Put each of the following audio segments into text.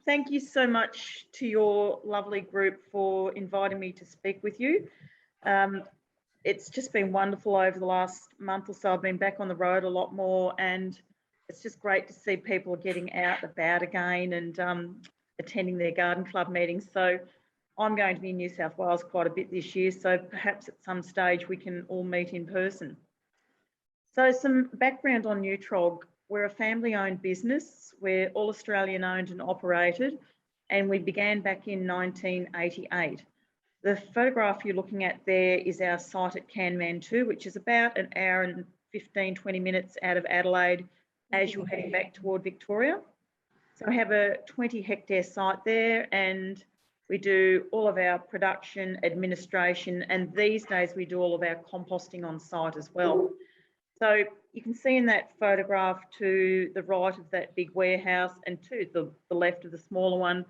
Thank you so much to your lovely group for inviting me to speak with you. It's just been wonderful over the last month or so. I've been back on the road a lot more, and it's just great to see people getting out and about again and attending their garden club meetings. So I'm going to be in New South Wales quite a bit this year, so perhaps at some stage we can all meet in person. So some background on Neutrog. We're a family-owned business. We're all Australian-owned and operated, and we began back in 1988. The photograph you're looking at there is our site at Kanmantoo, which is about an hour and 15, 20 minutes out of Adelaide as you're heading back toward Victoria. So we have a 20-hectare site there, and we do all of our production, administration, and these days we do all of our composting on site as well. So you can see in that photograph to the right of that big warehouse and to the left of the smaller one,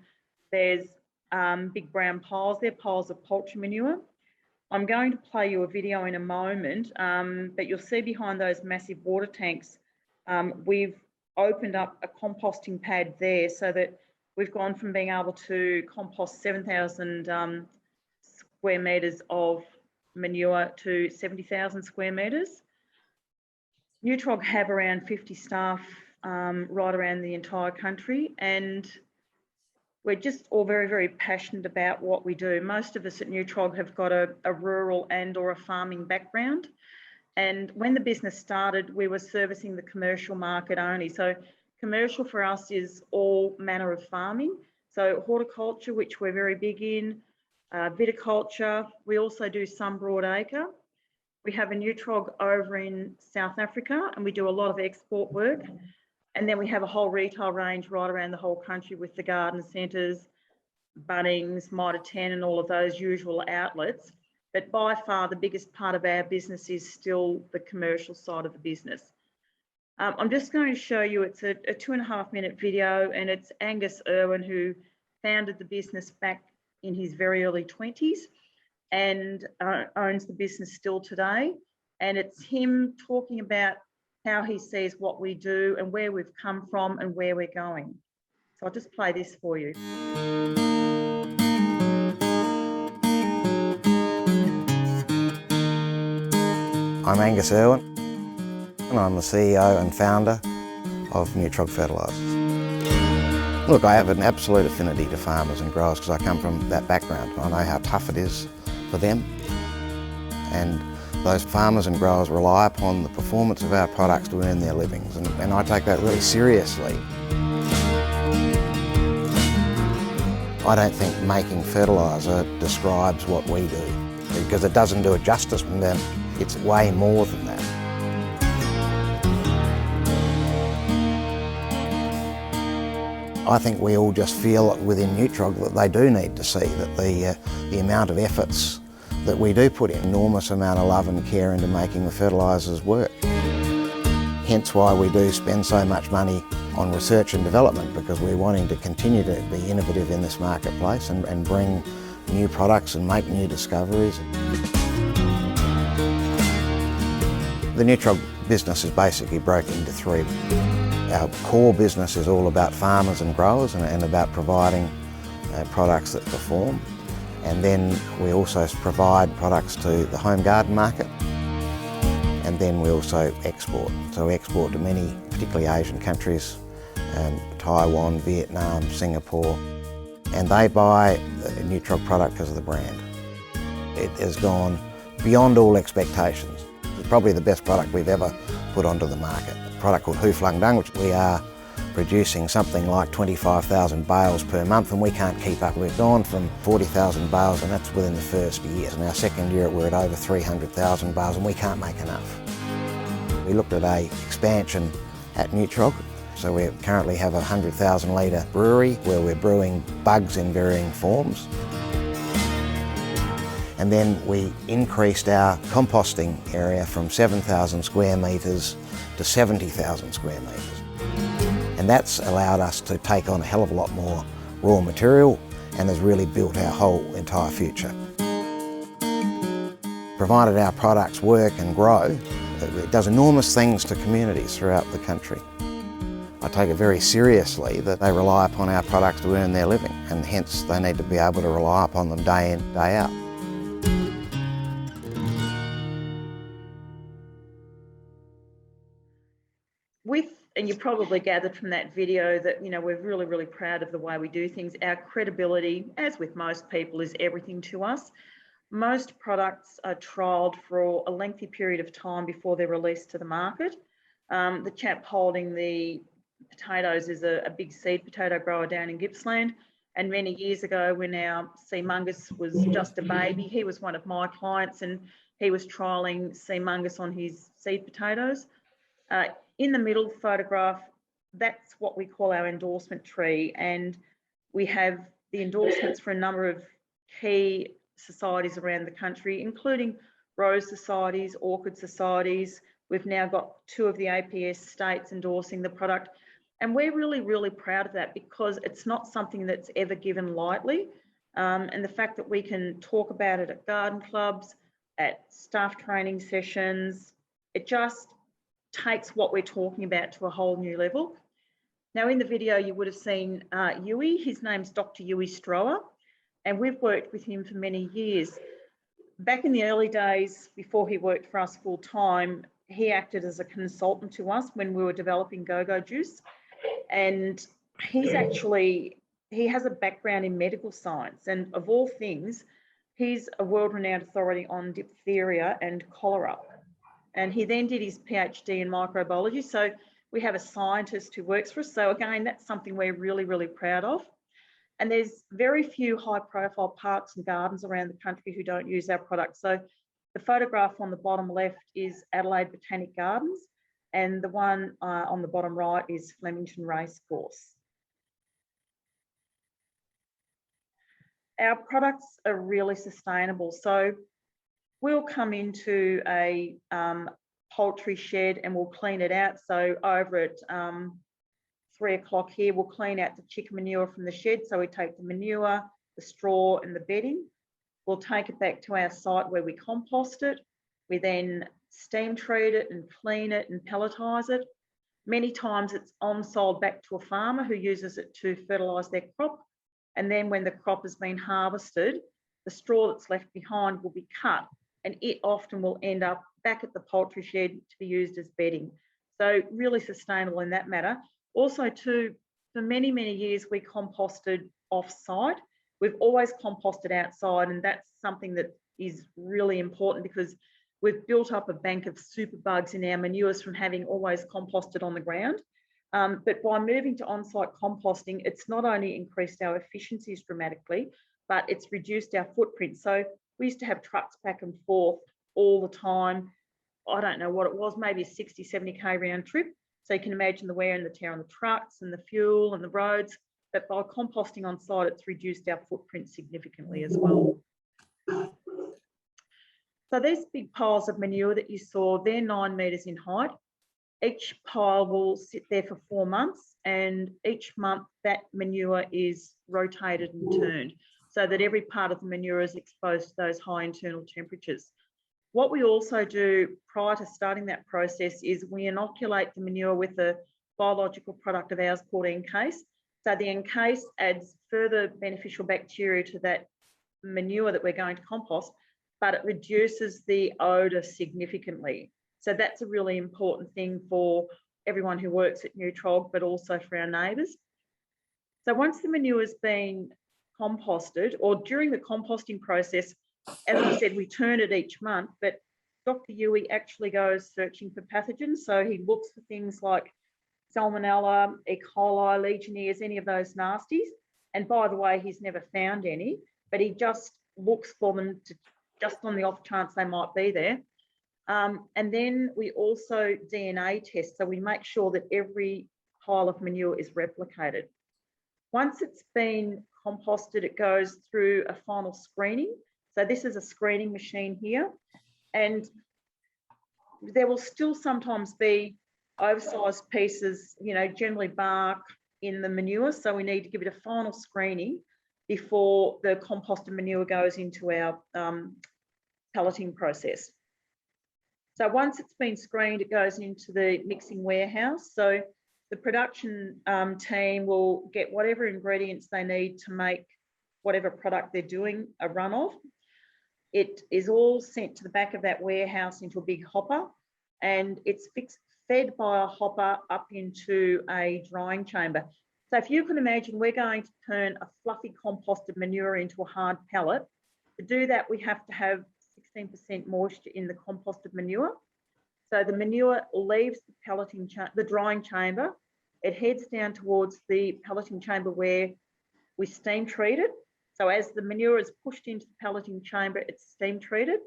there's big brown piles. They're piles of poultry manure. I'm going to play you a video in a moment, but you'll see behind those massive water tanks, we've opened up a composting pad there so that we've gone from being able to compost 7,000 square metres of manure to 70,000 square metres. Neutrog have around 50 staff right around the entire country, and we're just all very, very passionate about what we do. Most of us at Neutrog have got a rural and or a farming background. And when the business started, we were servicing the commercial market only. So commercial for us is all manner of farming. So horticulture, which we're very big in, viticulture. We also do some broadacre. We have a Neutrog over in South Africa, and we do a lot of export work. And then we have a whole retail range right around the whole country with the garden centres, Bunnings, Mitre 10 and all of those usual outlets. But by far the biggest part of our business is still the commercial side of the business. I'm just going to show you, it's a 2.5 minute video, and it's Angus Irwin who founded the business back in his very early 20s and owns the business still today. And it's him talking about how he sees what we do and where we've come from and where we're going. So I'll just play this for you. I'm Angus Irwin, and I'm the CEO and founder of Neutrog Fertilisers. Look, I have an absolute affinity to farmers and growers because I come from that background. I know how tough it is for them, and those farmers and growers rely upon the performance of our products to earn their livings, and I take that really seriously. I don't think making fertiliser describes what we do, because it doesn't do it justice, and it's way more than that. I think we all just feel within Neutrog that they do need to see that the amount of efforts that we do put in, enormous amount of love and care into making the fertilisers work. Hence why we do spend so much money on research and development, because we're wanting to continue to be innovative in this marketplace and bring new products and make new discoveries. The Neutrog business is basically broken into three. Our core business is all about farmers and growers and about providing products that perform. And then we also provide products to the home garden market. And then we also export. So we export to many, particularly Asian countries, Taiwan, Vietnam, Singapore. And they buy a Neutrog product because of the brand. It has gone beyond all expectations. It's probably the best product we've ever put onto the market. A product called WHOFLUNGDUNG, which we are producing something like 25,000 bales per month, and we can't keep up. We've gone from 40,000 bales, and that's within the first year. In our second year we're at over 300,000 bales, and we can't make enough. We looked at an expansion at Neutrog, so we currently have a 100,000 litre brewery where we're brewing bugs in varying forms. And then we increased our composting area from 7,000 square metres to 70,000 square metres. And that's allowed us to take on a hell of a lot more raw material and has really built our whole entire future. Provided our products work and grow, it does enormous things to communities throughout the country. I take it very seriously that they rely upon our products to earn their living, and hence they need to be able to rely upon them day in, day out. And you probably gathered from that video that, we're really, really proud of the way we do things. Our credibility, as with most people, is everything to us. Most products are trialled for a lengthy period of time before they're released to the market. The chap holding the potatoes is a big seed potato grower down in Gippsland. And many years ago, when our Seamungus was just a baby, he was one of my clients and he was trialling Seamungus on his seed potatoes. In the middle photograph, that's what we call our endorsement tree. And we have the endorsements for a number of key societies around the country, including rose societies, orchid societies. We've now got 2 of the APS states endorsing the product. And we're really, really proud of that because it's not something that's ever given lightly. And the fact that we can talk about it at garden clubs, at staff training sessions, it just takes what we're talking about to a whole new level. Now, in the video, you would have seen Yui. His name's Dr. Yui Strower, and we've worked with him for many years. Back in the early days, before he worked for us full time, he acted as a consultant to us when we were developing Go-Go Juice. And he has a background in medical science. And of all things, he's a world-renowned authority on diphtheria and cholera. And he then did his PhD in microbiology. So we have a scientist who works for us. So again, that's something we're really, really proud of. And there's very few high-profile parks and gardens around the country who don't use our product. So the photograph on the bottom left is Adelaide Botanic Gardens, and the one on the bottom right is Flemington Racecourse. Our products are really sustainable. So we'll come into a poultry shed and we'll clean it out. So over at 3 o'clock here, we'll clean out the chicken manure from the shed. So we take the manure, the straw and the bedding. We'll take it back to our site where we compost it. We then steam treat it and clean it and pelletise it. Many times it's on-sold back to a farmer who uses it to fertilise their crop. And then when the crop has been harvested, the straw that's left behind will be cut and it often will end up back at the poultry shed to be used as bedding. So really sustainable in that matter. Also too, for many, many years, we composted off-site. We've always composted outside, and that's something that is really important because we've built up a bank of superbugs in our manures from having always composted on the ground. But by moving to on-site composting, it's not only increased our efficiencies dramatically, but it's reduced our footprint. So we used to have trucks back and forth all the time. I don't know what it was, maybe a 60, 70K round trip. So you can imagine the wear and the tear on the trucks and the fuel and the roads. But by composting on site, it's reduced our footprint significantly as well. So these big piles of manure that you saw, they're 9 metres in height. Each pile will sit there for 4 months, and each month that manure is rotated and turned so that every part of the manure is exposed to those high internal temperatures. What we also do prior to starting that process is we inoculate the manure with a biological product of ours called Encase. So the Encase adds further beneficial bacteria to that manure that we're going to compost, but it reduces the odour significantly. So that's a really important thing for everyone who works at Neutrog, but also for our neighbours. So once the manure has been composted, or during the composting process, as I said, we turn it each month, but Dr. Yui actually goes searching for pathogens. So he looks for things like Salmonella, E. coli, Legionnaires, any of those nasties. And by the way, he's never found any, but he just looks for them to, just on the off chance they might be there. And then we also DNA test, so we make sure that every pile of manure is replicated. Once it's been composted, it goes through a final screening. So this is a screening machine here, and there will still sometimes be oversized pieces, generally bark in the manure. So we need to give it a final screening before the composted manure goes into our pelleting process. So once it's been screened, it goes into the mixing warehouse. So the production team will get whatever ingredients they need to make whatever product they're doing a run of. It is all sent to the back of that warehouse into a big hopper, and it's fed by a hopper up into a drying chamber. So if you can imagine, we're going to turn a fluffy composted manure into a hard pellet. To do that, we have to have 16% moisture in the composted manure. So the manure leaves the drying chamber. It heads down towards the pelleting chamber where we steam treat it. So as the manure is pushed into the pelleting chamber, it's steam treated.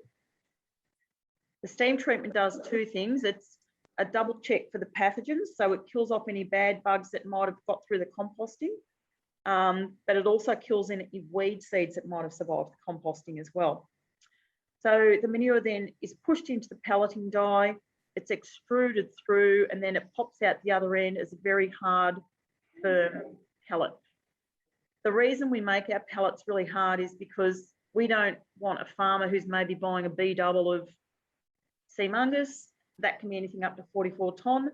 The steam treatment does two things. It's a double check for the pathogens, so it kills off any bad bugs that might have got through the composting, but it also kills any weed seeds that might have survived the composting as well. So the manure then is pushed into the pelleting die, it's extruded through, and then it pops out the other end as a very hard, firm pellet. The reason we make our pellets really hard is because we don't want a farmer who's maybe buying a B double of sea mungus. That can be anything up to 44 tonne.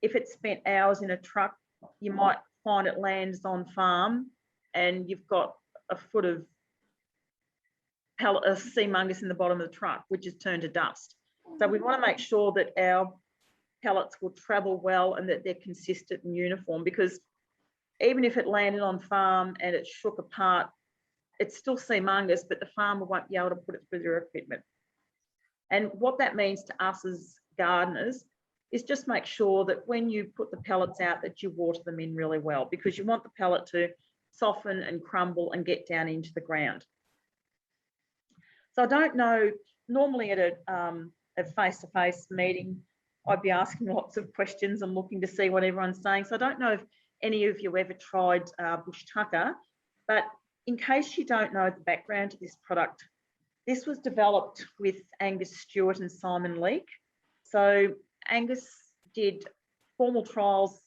If it's spent hours in a truck, you might find it lands on farm and you've got a foot of sea mungus in the bottom of the truck, which is turned to dust. So we want to make sure that our pellets will travel well and that they're consistent and uniform, because even if it landed on farm and it shook apart, it's still sea mungus, but the farmer won't be able to put it through their equipment. And what that means to us as gardeners is just make sure that when you put the pellets out that you water them in really well, because you want the pellet to soften and crumble and get down into the ground. So I don't know, normally at a face-to-face meeting, I'd be asking lots of questions and looking to see what everyone's saying. So I don't know if any of you ever tried bush tucker, but in case you don't know the background to this product, this was developed with Angus Stewart and Simon Leake. So Angus did formal trials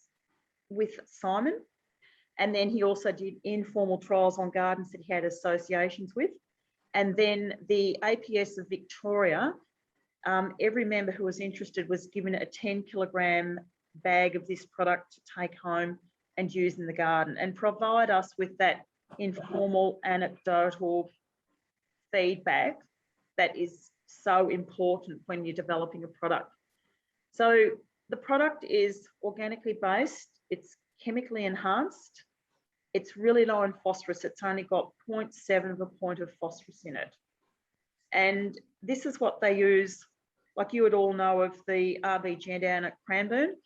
with Simon, and then he also did informal trials on gardens that he had associations with. And then the APS of Victoria, every member who was interested was given a 10-kilogram bag of this product to take home and use in the garden, and provide us with that informal, anecdotal feedback that is so important when you're developing a product. So the product is organically based, it's chemically enhanced, it's really low in phosphorus, it's only got 0.7 of a point of phosphorus in it. And this is what they use, like you would all know of the RBG down at Cranbourne.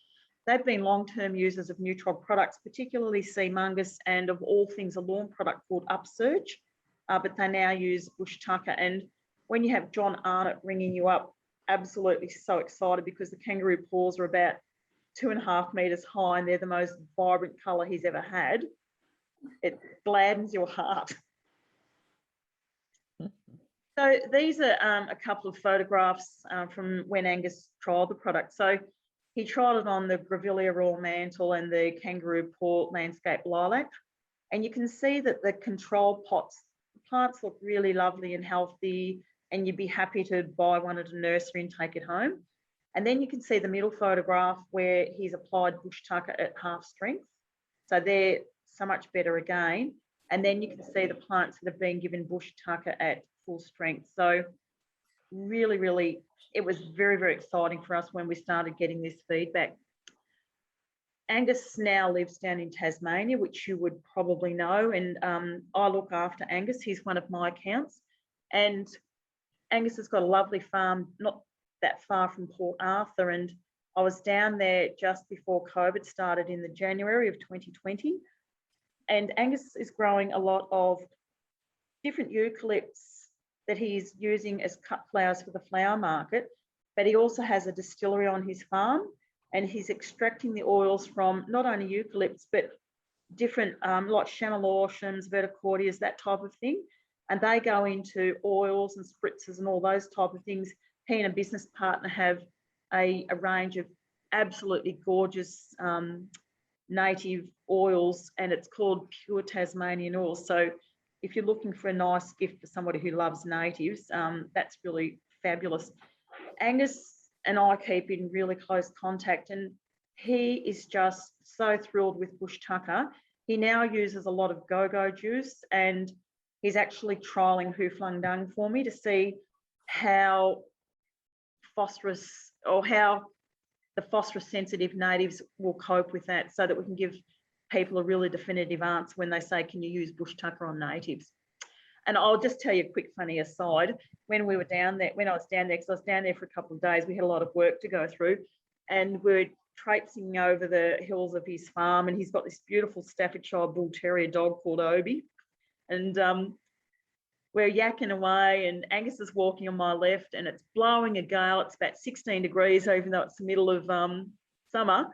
They've been long-term users of Neutrog products, particularly sea mungus, and of all things, a lawn product called Upsurge, but they now use bush tucker. And when you have John Arnott ringing you up, absolutely so excited, because the kangaroo paws are about 2.5 metres high and they're the most vibrant colour he's ever had. It gladdens your heart. So these are a couple of photographs from when Angus trialled the product. So he trialled it on the Grevillea Royal Mantle and the Kangaroo Paw Landscape Lilac. And you can see that the control pots, the plants look really lovely and healthy, and you'd be happy to buy one at a nursery and take it home. And then you can see the middle photograph where he's applied bush tucker at half strength. So they're so much better again. And then you can see the plants that have been given bush tucker at full strength. So really, really, it was very, very exciting for us when we started getting this feedback. Angus now lives down in Tasmania, which you would probably know, and I look after Angus. He's one of my accounts, and Angus has got a lovely farm not that far from Port Arthur, and I was down there just before COVID started in the January of 2020, and Angus is growing a lot of different eucalypts that he's using as cut flowers for the flower market, but he also has a distillery on his farm, and he's extracting the oils from not only eucalypts, but different, like chamelauchums, verticordias, that type of thing. And they go into oils and spritzes and all those type of things. He and a business partner have a range of absolutely gorgeous native oils, and it's called Pure Tasmanian Oil. So if you're looking for a nice gift for somebody who loves natives, that's really fabulous. Angus and I keep in really close contact, and He is just so thrilled with bush tucker. He now uses a lot of go-go juice, and he's actually trialing WHOFLUNGDUNG for me to see how phosphorus, or how the phosphorus sensitive natives will cope with that, so that we can give people a really definitive answer when they say, can you use bush tucker on natives? And I'll just tell you a quick funny aside. When we were down there, when I was down there, because I was down there for a couple of days, we had a lot of work to go through, and we're traipsing over the hills of his farm, and he's got this beautiful Staffordshire Bull Terrier dog called Obi, and we're yakking away, and Angus is walking on my left, and it's blowing a gale. It's about 16 degrees, even though it's the middle of summer.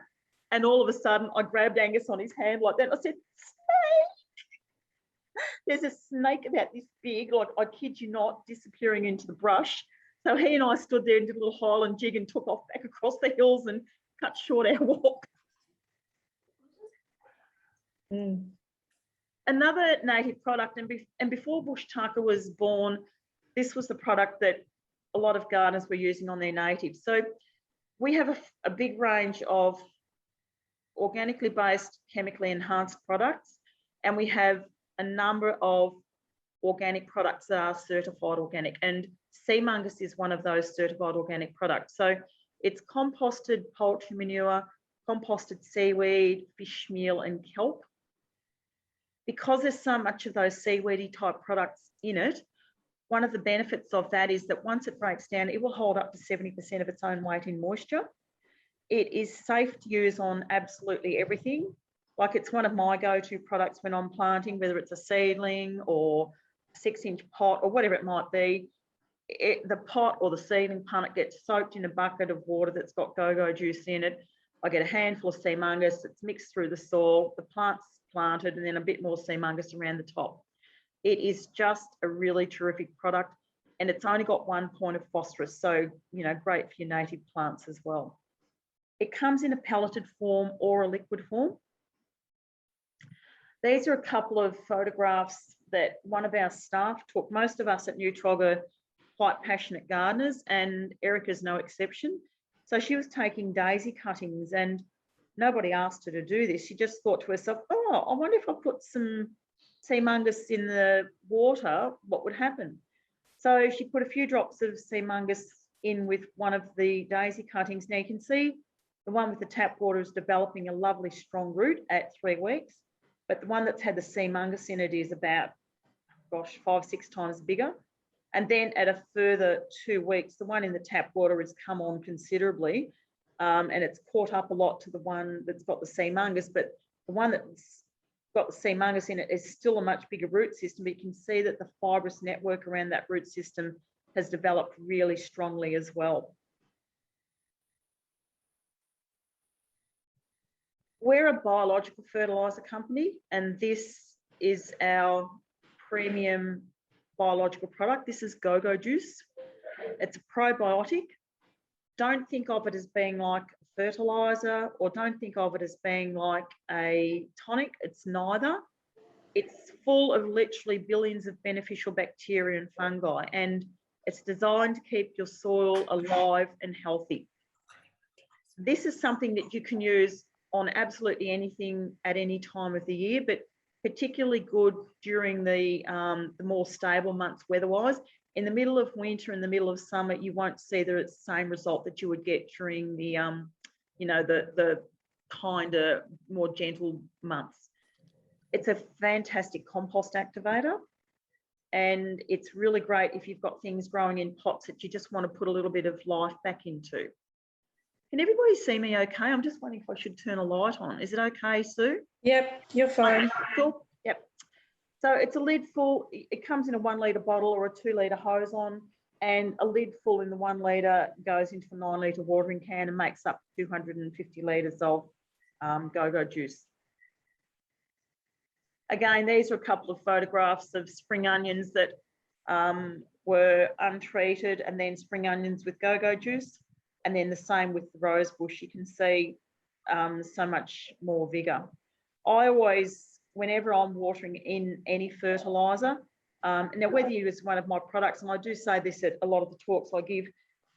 And all of a sudden, I grabbed Angus on his hand like that. And I said, "Snake!" There's a snake about this big, like, I kid you not, disappearing into the brush. So he and I stood there and did a little Highland jig and took off back across the hills and cut short our walk. Another native product, and before bush tucker was born, this was the product that a lot of gardeners were using on their natives. So we have a big range of organically based, chemically enhanced products, and we have a number of organic products that are certified organic, and sea mungus is one of those certified organic products. So it's composted poultry manure, composted seaweed, fish meal, and kelp. Because there's so much of those seaweedy type products in it, one of the benefits of that is that once it breaks down, it will hold up to 70% of its own weight in moisture. It is safe to use on absolutely everything. Like, it's one of my go-to products when I'm planting, whether it's a seedling or a 6-inch pot or whatever it might be. The pot or the seedling punnet gets soaked in a bucket of water that's got go-go juice in it. I get a handful of sea mungus, it's mixed through the soil, the plant's planted, and then a bit more sea mungus around the top. It is just a really terrific product, and it's only got 1 point of phosphorus, so, you know, great for your native plants as well. It comes in a pelleted form or a liquid form. These are a couple of photographs that one of our staff took. Most of us at Neutrog are quite passionate gardeners, and Erica's no exception. So she was taking daisy cuttings, and nobody asked her to do this. She just thought to herself, oh, I wonder if I put some sea mungus in the water, what would happen? So she put a few drops of sea mungus in with one of the daisy cuttings. Now you can see the one with the tap water is developing a lovely strong root at 3 weeks, but the one that's had the sea mungus in it is about, gosh, 5-6 times bigger. And then at a further 2 weeks, the one in the tap water has come on considerably, and it's caught up a lot to the one that's got the sea mungus, but the one that's got the sea mungus in it is still a much bigger root system. But you can see that the fibrous network around that root system has developed really strongly as well. We're a biological fertiliser company, and this is our premium biological product. This is go-go juice. It's a probiotic. Don't think of it as being like a fertiliser, or don't think of it as being like a tonic. It's neither. It's full of literally billions of beneficial bacteria and fungi, and it's designed to keep your soil alive and healthy. This is something that you can use on absolutely anything at any time of the year, but particularly good during the more stable months weather-wise. In the middle of winter, in the middle of summer, you won't see the same result that you would get during the, you know, the kinder, more gentle months. It's a fantastic compost activator, and it's really great if you've got things growing in pots that you just want to put a little bit of life back into. Can everybody see me okay? I'm just wondering if I should turn a light on. Is it okay, Sue? Yep, you're fine. Okay, cool. Yep. So it's a lid full. It comes in a 1 litre bottle or a 2 litre hose on, and a lid full in the 1 litre goes into a 9 litre watering can and makes up 250 litres of go-go juice. Again, these are a couple of photographs of spring onions that were untreated, and then spring onions with go-go juice. And then the same with the rose bush. You can see so much more vigour. I always, whenever I'm watering in any fertiliser, now whether you use one of my products, and I do say this at a lot of the talks I give,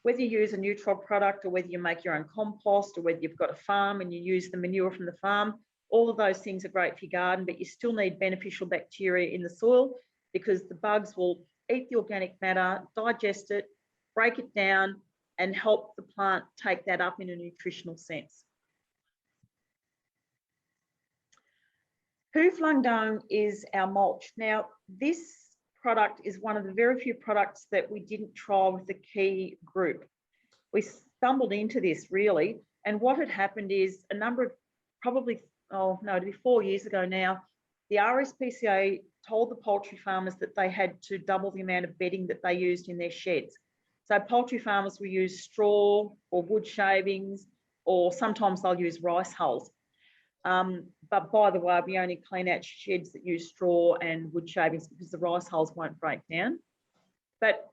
whether you use a Neutrog product or whether you make your own compost or whether you've got a farm and you use the manure from the farm, all of those things are great for your garden, but you still need beneficial bacteria in the soil because the bugs will eat the organic matter, digest it, break it down, and help the plant take that up in a nutritional sense. WHOFLUNGDUNG is our mulch. Now, this product is one of the very few products that we didn't trial with the key group. We stumbled into this really, and what had happened is a number of, probably, oh no, it'll be 4 years ago now, the RSPCA told the poultry farmers that they had to double the amount of bedding that they used in their sheds. So poultry farmers will use straw or wood shavings, or sometimes they'll use rice hulls. But by the way, we only clean out sheds that use straw and wood shavings because the rice hulls won't break down. But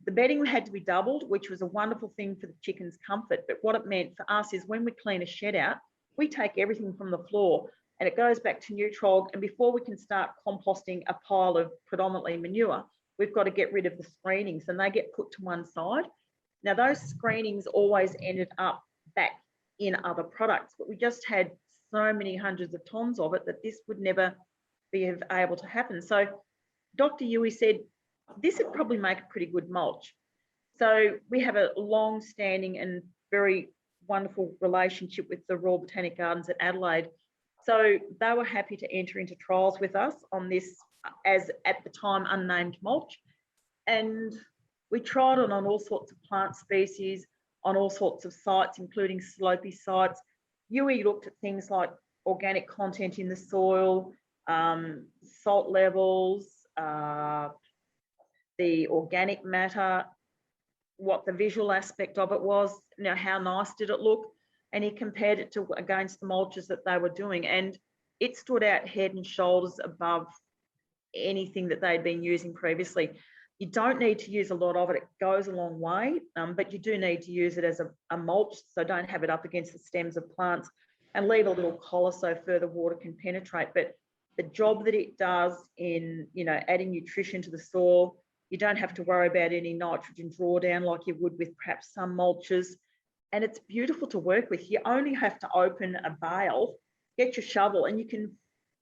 the bedding had to be doubled, which was a wonderful thing for the chickens' comfort. But what it meant for us is when we clean a shed out, we take everything from the floor and it goes back to Neutrog. And before we can start composting a pile of predominantly manure, we've got to get rid of the screenings and they get put to one side. Now, those screenings always ended up back in other products, but we just had so many hundreds of tons of it that this would never be able to happen. So Dr. Yui said, this would probably make a pretty good mulch. So we have a long-standing and very wonderful relationship with the Royal Botanic Gardens at Adelaide. So they were happy to enter into trials with us on this, as at the time unnamed mulch. And we tried it on all sorts of plant species, on all sorts of sites, including slopey sites. Yui looked at things like organic content in the soil, salt levels, the organic matter, what the visual aspect of it was, you know, how nice did it look, and he compared it to against the mulches that they were doing, and it stood out head and shoulders above anything that they'd been using previously. You don't need to use a lot of it. It goes a long way, but you do need to use it as a mulch, so don't have it up against the stems of plants and leave a little collar so further water can penetrate. But the job that it does in, you know, adding nutrition to the soil, you don't have to worry about any nitrogen drawdown like you would with perhaps some mulches. And it's beautiful to work with. You only have to open a bale, get your shovel, and you can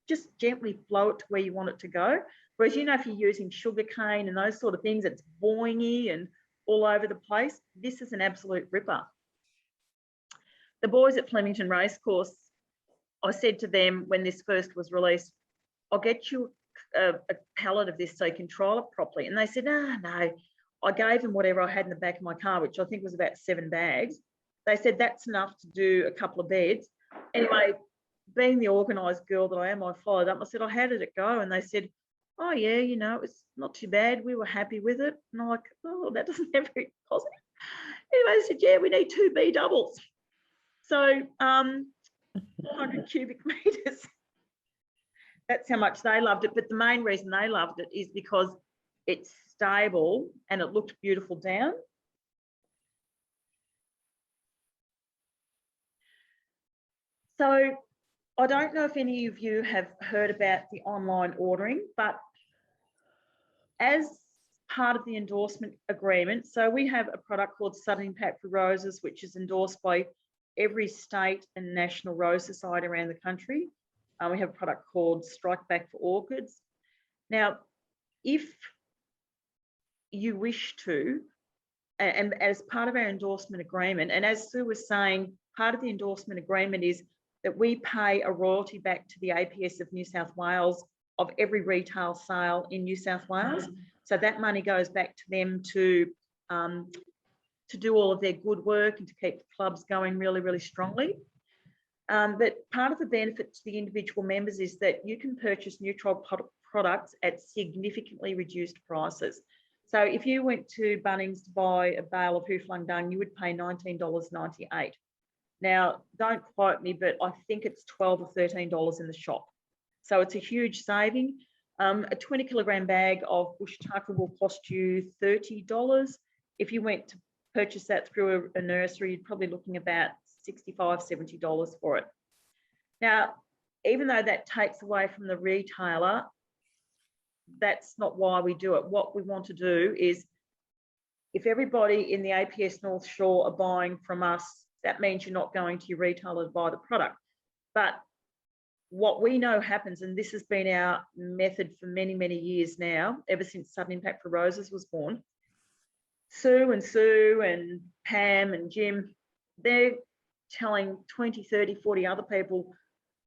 just gently flow it to where you want it to go. Whereas, you know, if you're using sugarcane and those sort of things, it's boingy and all over the place. This is an absolute ripper. The boys at Flemington Racecourse, I said to them when this first was released, I'll get you a pallet of this so you can trial it properly. And they said, no. I gave them whatever I had in the back of my car, which I think was about 7 bags. They said that's enough to do a couple of beds. Anyway, being the organised girl that I am, I followed up. I said, oh, how did it go? And they said, oh, yeah, you know, it was not too bad. We were happy with it. And I'm like, oh, that doesn't sound very positive. Anyway, they said, yeah, we need 2 B doubles. So 400 cubic metres. That's how much they loved it. But the main reason they loved it is because it's stable and it looked beautiful down. So I don't know if any of you have heard about the online ordering, but as part of the endorsement agreement, so we have a product called Sudden Impact for Roses, which is endorsed by every state and national rose society around the country. We have a product called Strike Back for Orchids. Now, if you wish to, and as part of our endorsement agreement, and as Sue was saying, part of the endorsement agreement is that we pay a royalty back to the APS of New South Wales of every retail sale in New South Wales. So that money goes back to them to do all of their good work and to keep the clubs going really, really strongly. But part of the benefit to the individual members is that you can purchase Neutrog products at significantly reduced prices. So if you went to Bunnings to buy a bale of WHOFLUNGDUNG, you would pay $19.98. Now, don't quote me, but I think it's $12 or $13 in the shop. So it's a huge saving. A 20 kilogram bag of bush tucker will cost you $30. If you went to purchase that through a nursery, you're probably looking about $65, $70 for it. Now, even though that takes away from the retailer, that's not why we do it. What we want to do is if everybody in the APS North Shore are buying from us, that means you're not going to your retailer to buy the product. But what we know happens, and this has been our method for many, many years now, ever since Sudden Impact for Roses was born, Sue and Pam and Jim, they're telling 20, 30, 40 other people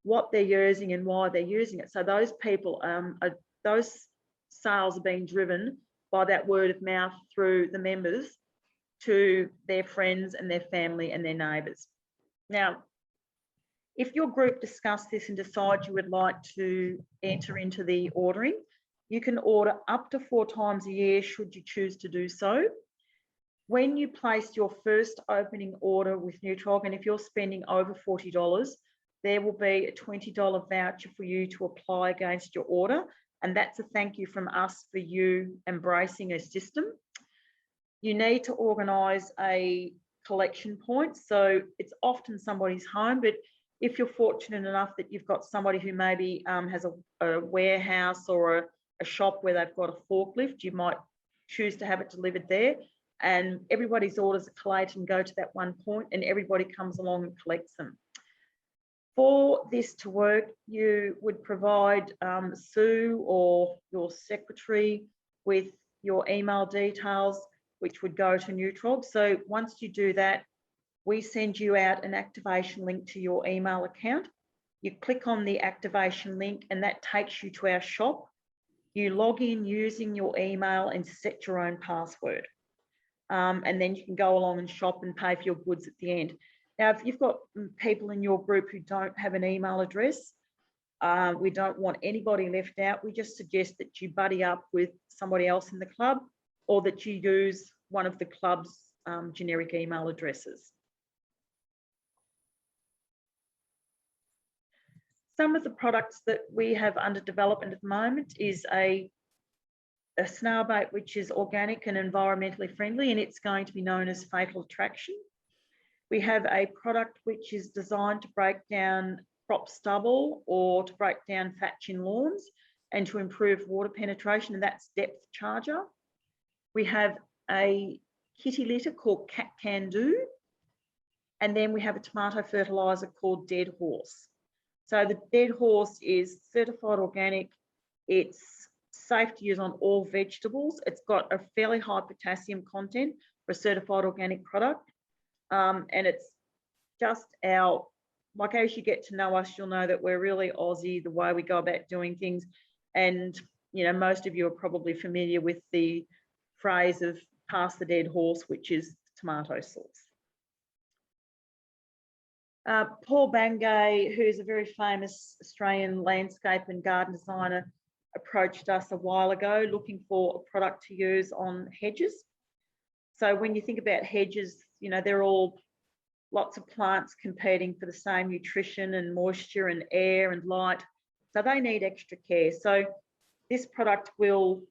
what they're using and why they're using it. So those people, those sales are being driven by that word of mouth through the members to their friends and their family and their neighbours. Now, if your group discuss this and decide you would like to enter into the ordering, you can order up to 4 times a year should you choose to do so. When you place your first opening order with Neutrog, and if you're spending over $40, there will be a $20 voucher for you to apply against your order. And that's a thank you from us for you embracing a system. You need to organise a collection point. So it's often somebody's home, but if you're fortunate enough that you've got somebody who maybe has a warehouse or a shop where they've got a forklift, you might choose to have it delivered there. And everybody's orders are collated and go to that one point, and everybody comes along and collects them. For this to work, you would provide Sue or your secretary with your email details, which would go to Neutrog. So once you do that, we send you out an activation link to your email account. You click on the activation link and that takes you to our shop. You log in using your email and set your own password. And then you can go along and shop and pay for your goods at the end. Now, if you've got people in your group who don't have an email address, we don't want anybody left out. We just suggest that you buddy up with somebody else in the club, or that you use one of the club's generic email addresses. Some of the products that we have under development at the moment is a snail bait which is organic and environmentally friendly, and it's going to be known as Fatal Attraction. We have a product which is designed to break down crop stubble or to break down thatch in lawns and to improve water penetration, and that's Depth Charger. We have a kitty litter called Cat Can Do, and then we have a tomato fertiliser called Dead Horse. So the Dead Horse is certified organic. It's safe to use on all vegetables. It's got a fairly high potassium content for a certified organic product. And it's just our, like, as you get to know us, you'll know that we're really Aussie, the way we go about doing things. And, you know, most of you are probably familiar with the phrase of pass the dead horse, which is tomato sauce. Paul Bangay, who's a very famous Australian landscape and garden designer, approached us a while ago looking for a product to use on hedges. So when you think about hedges, you know, they're all lots of plants competing for the same nutrition and moisture and air and light. So they need extra care. So this product will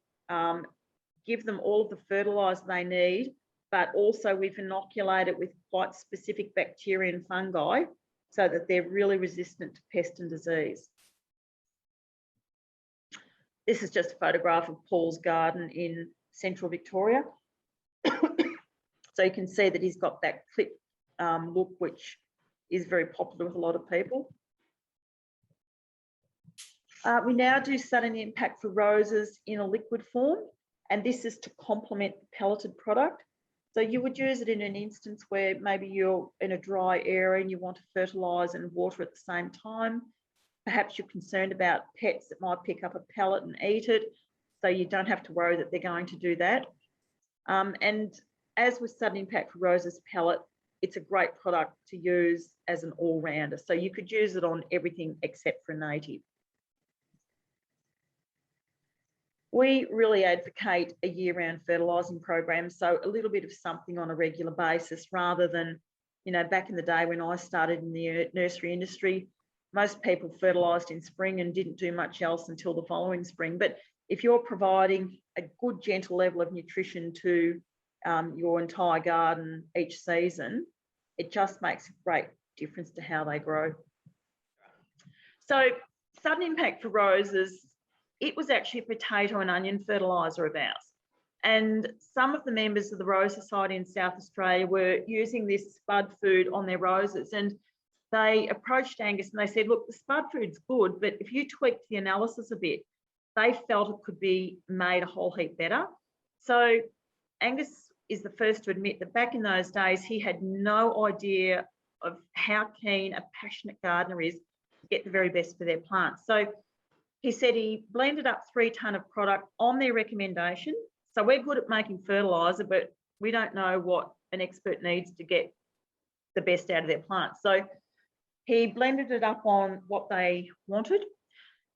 give them all of the fertiliser they need, but also we've inoculated with quite specific bacteria and fungi so that they're really resistant to pest and disease. This is just a photograph of Paul's garden in central Victoria. So you can see that he's got that clip look, which is very popular with a lot of people. We now do Sudden Impact for Roses in a liquid form, and this is to complement the pelleted product. So you would use it in an instance where maybe you're in a dry area and you want to fertilise and water at the same time. Perhaps you're concerned about pets that might pick up a pellet and eat it, so you don't have to worry that they're going to do that. And as with Sudden Impact for Roses pellet, it's a great product to use as an all-rounder. So you could use it on everything except for native. We really advocate a year-round fertilising program, so a little bit of something on a regular basis rather than, you know, back in the day when I started in the nursery industry, most people fertilised in spring and didn't do much else until the following spring. But if you're providing a good, gentle level of nutrition to your entire garden each season, it just makes a great difference to how they grow. So Sudden Impact for Roses, it was actually a potato and onion fertiliser of ours. And some of the members of the Rose Society in South Australia were using this spud food on their roses, and they approached Angus and they said, look, the spud food's good, but if you tweaked the analysis a bit, they felt it could be made a whole heap better. So Angus is the first to admit that back in those days, he had no idea of how keen a passionate gardener is to get the very best for their plants. So he said he blended up 3 tonne of product on their recommendation. So we're good at making fertiliser, but we don't know what an expert needs to get the best out of their plants. So he blended it up on what they wanted.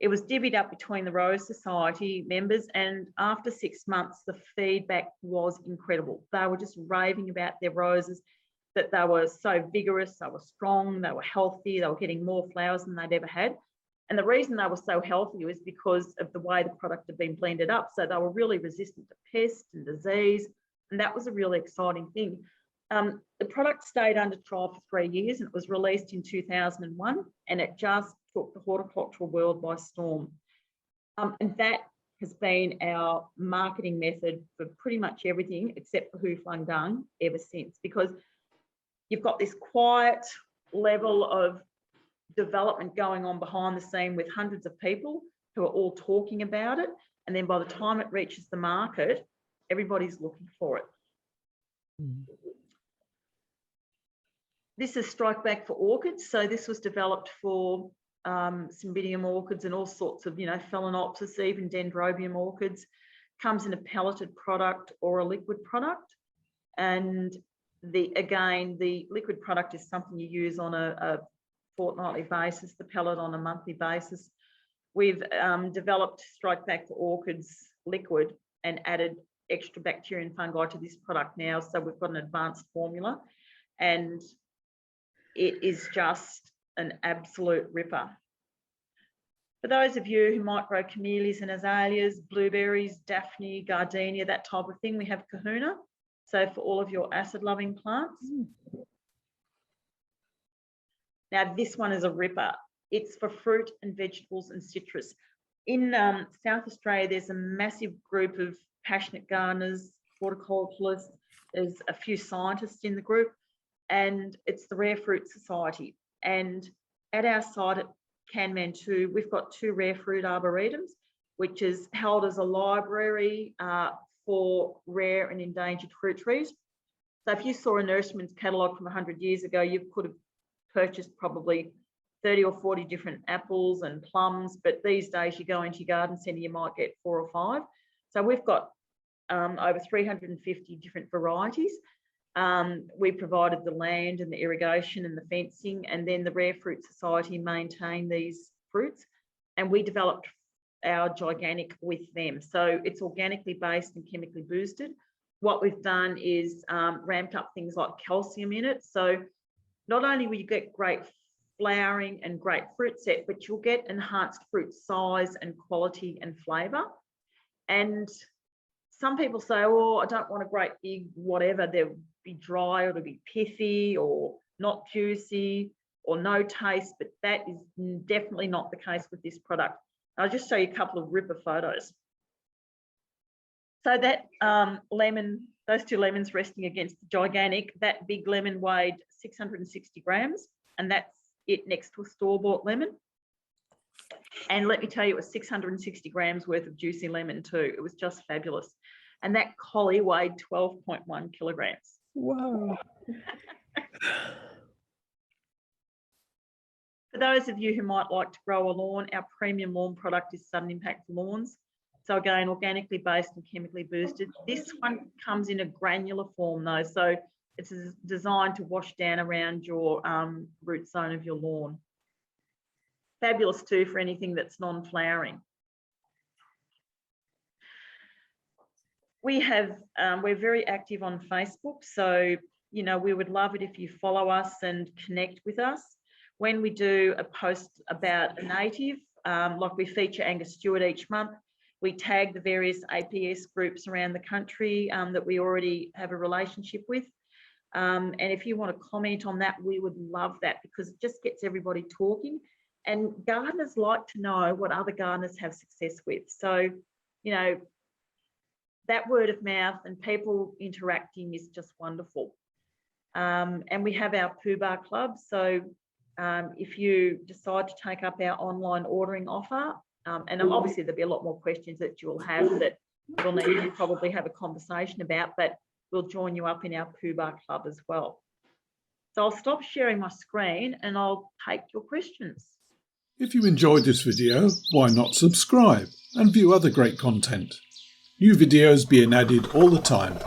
It was divvied up between the Rose Society members, and after 6 months, the feedback was incredible. They were just raving about their roses, that they were so vigorous, they were strong, they were healthy, they were getting more flowers than they'd ever had. And the reason they were so healthy was because of the way the product had been blended up. So they were really resistant to pest and disease, and that was a really exciting thing. The product stayed under trial for 3 years, and it was released in 2001, and it just took the horticultural world by storm. And that has been our marketing method for pretty much everything except for WHOFLUNGDUNG ever since, because you've got this quiet level of development going on behind the scene with hundreds of people who are all talking about it, and then by the time it reaches the market, everybody's looking for it. This is Strike Back for orchids. So this was developed for Cymbidium orchids and all sorts of, Phalaenopsis, even Dendrobium orchids. Comes in a pelleted product or a liquid product. And again, the liquid product is something you use on a fortnightly basis, the pellet on a monthly basis. We've developed Strike Back for orchids liquid and added extra bacteria and fungi to this product now. So we've got an advanced formula, and it is just an absolute ripper. For those of you who might grow camellias and azaleas, blueberries, daphne, gardenia, that type of thing, we have Kahuna. So for all of your acid-loving plants. Now this one is a ripper. It's for fruit and vegetables and citrus. In South Australia, there's a massive group of passionate gardeners, horticulturalists. There's a few scientists in the group, and it's the Rare Fruit Society. And at our site at Kanmantoo, we've got 2 rare fruit arboretums, which is held as a library for rare and endangered fruit trees. So if you saw a nurseryman's catalogue from 100 years ago, you could have purchased probably 30 or 40 different apples and plums, but these days you go into your garden centre, you might get 4 or 5. So we've got over 350 different varieties. We provided the land and the irrigation and the fencing, and then the Rare Fruit Society maintained these fruits, and we developed our gigantic with them. So it's organically based and chemically boosted. What we've done is ramped up things like calcium in it. So not only will you get great flowering and great fruit set, but you'll get enhanced fruit size and quality and flavour. And some people say, oh, I don't want a great big whatever, they'll be dry or it'll be pithy or not juicy or no taste, but that is definitely not the case with this product. I'll just show you a couple of ripper photos. So that lemon, those 2 lemons resting against the gigantic, that big lemon weighed 660 grams, and that's it next to a store-bought lemon. And let me tell you, it was 660 grams worth of juicy lemon too. It was just fabulous. And that collie weighed 12.1 kilograms. Whoa. For those of you who might like to grow a lawn, our premium lawn product is Sudden Impact Lawns. So again, organically based and chemically boosted. This one comes in a granular form though, so it's designed to wash down around your root zone of your lawn. Fabulous too for anything that's non-flowering. We're very active on Facebook, so we would love it if you follow us and connect with us. When we do a post about a native, like we feature Angus Stewart each month, we tag the various APS groups around the country that we already have a relationship with. And if you want to comment on that, we would love that, because it just gets everybody talking. And gardeners like to know what other gardeners have success with. So, that word of mouth and people interacting is just wonderful. And we have our Pooh Bar Club. So if you decide to take up our online ordering offer, and obviously there'll be a lot more questions that you'll have that we'll need to probably have a conversation about, but we'll join you up in our Pooh Bar Club as well. So I'll stop sharing my screen and I'll take your questions. If you enjoyed this video, why not subscribe and view other great content? New videos being added all the time.